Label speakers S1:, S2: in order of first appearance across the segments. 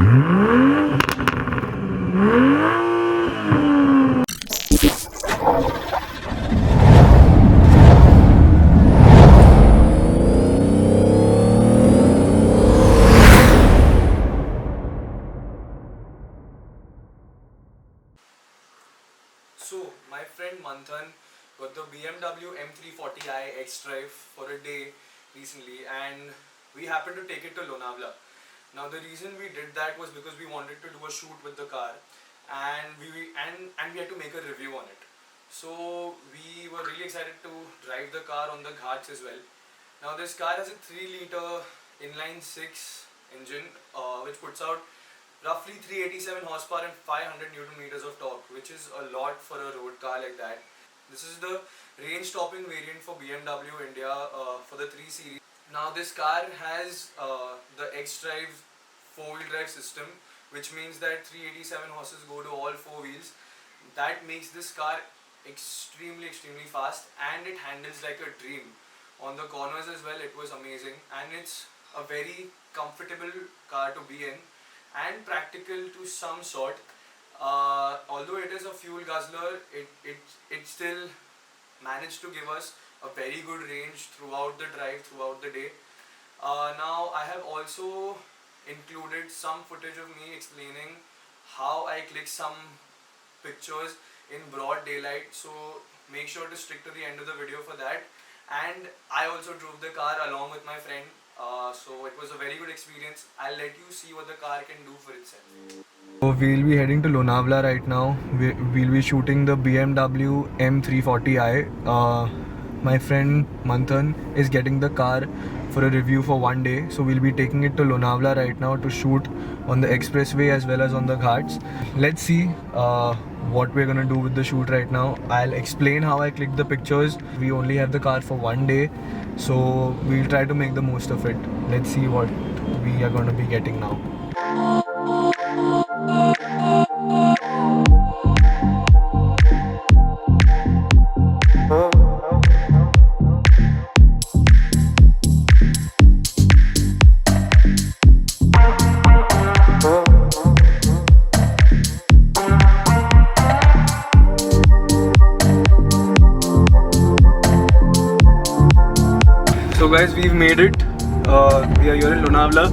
S1: So, my friend Manthan got the BMW M340i X-Drive for a day recently, and we happened to take it to Lonavala. Now, the reason we did that was because we wanted to do a shoot with the car, and we had to make a review on it. So, we were really excited to drive the car on the ghats as well. Now, this car has a 3-liter inline 6 engine, which puts out roughly 387 horsepower and 500 newton meters of torque, which is a lot for a road car like that. This is the range topping variant for BMW India for the 3 Series. Now this car has the X-Drive 4-wheel drive system, which means that 387 horses go to all 4 wheels. That makes this car extremely fast, and it handles like a dream. On the corners as well, it was amazing, and it's a very comfortable car to be in and practical to some sort. Although it is a fuel guzzler, it still managed to give us a very good range throughout the drive, throughout the day. Now I have also included some footage of me explaining how I click some pictures in broad daylight, so make sure to stick to the end of the video for that. And I also drove the car along with my friend, so it was a very good experience. I'll let you see what the car can do for itself. So we'll be heading to Lonavala right now. We'll be shooting the BMW M340i. My friend Manthan is getting the car for a review for one day, so we'll be taking it to Lonavala right now to shoot on the expressway as well as on the ghats. Let's see what we're gonna do with the shoot right now. I'll explain how I clicked the pictures. We only have the car for one day, so we'll try to make the most of it. Let's see what we are gonna be getting now. So guys, we've made it. We are here in Lonavala.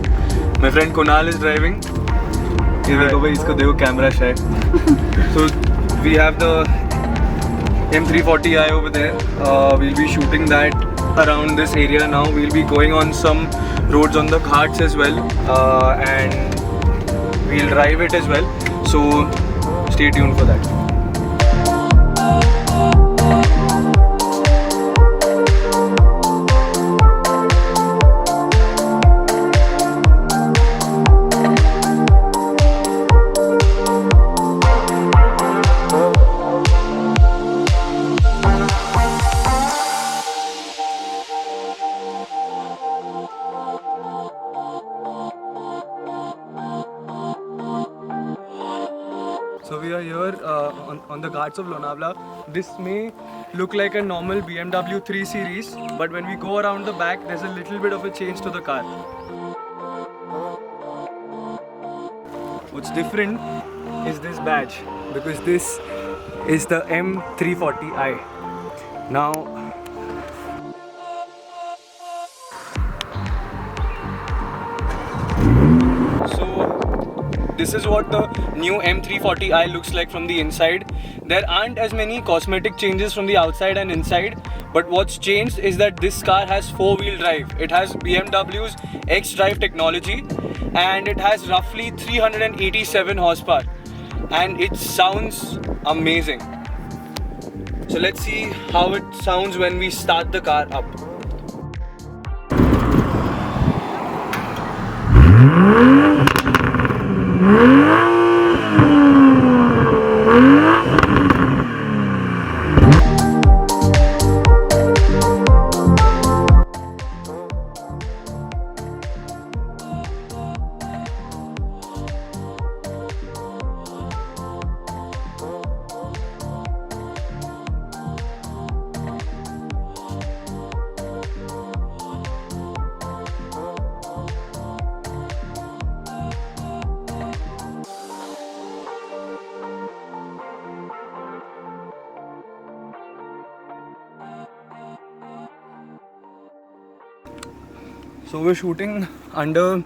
S1: My friend Kunal is driving. ये देखो भाई, इसको देखो, camera shy. So we have the M340i over there. We'll be shooting that around this area now. We'll be going on some roads on the ghats as well, and we'll drive it as well. So stay tuned for that. So we are here on the ghats of Lonavala. This may look like a normal BMW 3 Series, but when we go around the back, there's a little bit of a change to the car. What's different is this badge, because this is the M340i. Now, this is what the new M340i looks like from the inside. There aren't as many cosmetic changes from the outside and inside, but what's changed is that this car has 4-wheel drive. It has BMW's X-Drive technology, and it has roughly 387 horsepower, and it sounds amazing. So let's see how it sounds when we start the car up. So we're shooting under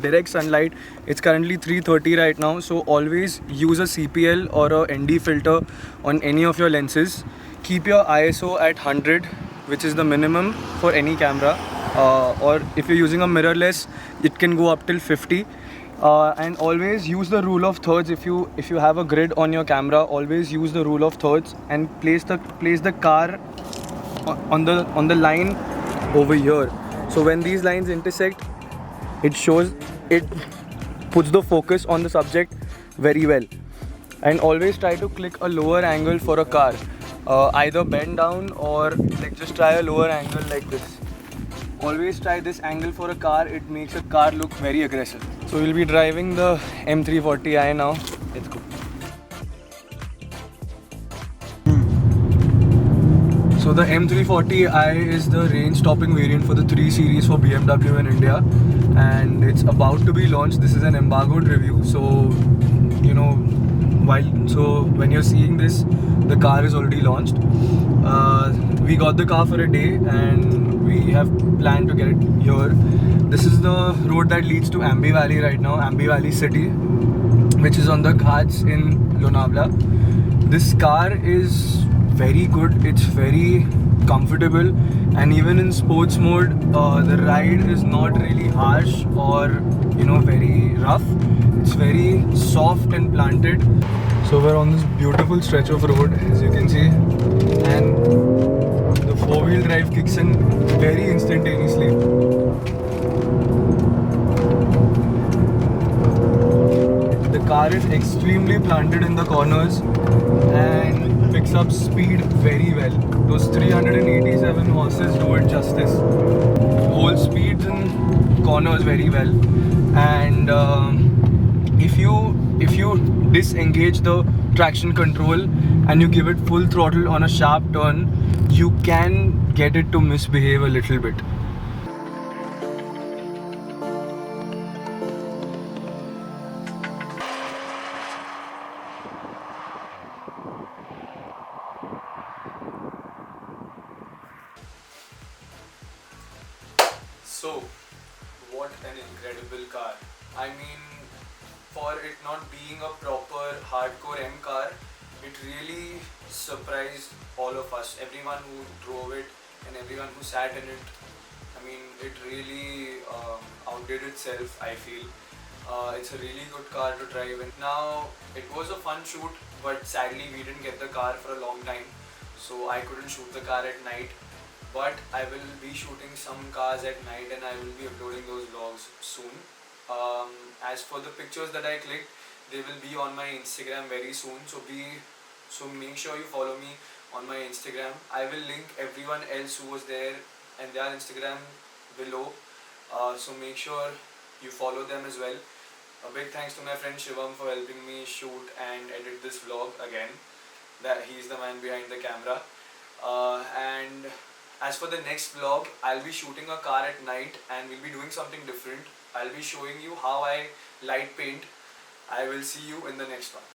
S1: direct sunlight. It's currently 3:30 right now, so always use a CPL or a ND filter on any of your lenses. Keep your ISO at 100, which is the minimum for any camera. Or if you're using a mirrorless, it can go up till 50. And always use the rule of thirds. If you have a grid on your camera, always use the rule of thirds and place the car on the line over here. So when these lines intersect, it puts the focus on the subject very well. And always try to click a lower angle for a car. Either bend down or like just try a lower angle like this. Always try this angle for a car. It makes a car look very aggressive. So we'll be driving the M340i now. Let's go. So the M340i is the range-topping variant for the 3 Series for BMW in India, and it's about to be launched. This is an embargoed review, so when you're seeing this, the car is already launched. We got the car for a day, and we have planned to get it here. This is the road that leads to Ambi Valley right now, Ambi Valley City, which is on the Ghats in Lonavala. This car is very good. It's very comfortable, and even in sports mode, the ride is not really harsh or very rough. It's very soft and planted. So we're on this beautiful stretch of road, as you can see, and the four-wheel drive kicks in very instantaneously. The car is extremely planted in the corners and picks up speed very well. Those 387 horses do it justice. Hold speeds in corners very well. And if you disengage the traction control and you give it full throttle on a sharp turn, you can get it to misbehave a little bit. So, what an incredible car. I mean, for it not being a proper hardcore M car, it really surprised all of us. Everyone who drove it and everyone who sat in it. I mean, it really outdid itself, I feel. It's a really good car to drive. And now, it was a fun shoot, but sadly we didn't get the car for a long time. So I couldn't shoot the car at night. But I will be shooting some cars at night and I will be uploading those vlogs soon. As for the pictures that I clicked, they will be on my Instagram very soon. So make sure you follow me on my Instagram. I will link everyone else who was there and their Instagram below. So make sure you follow them as well. A big thanks to my friend Shivam for helping me shoot and edit this vlog again. That he's the man behind the camera. And as for the next vlog, I'll be shooting a car at night and we'll be doing something different. I'll be showing you how I light paint. I will see you in the next one.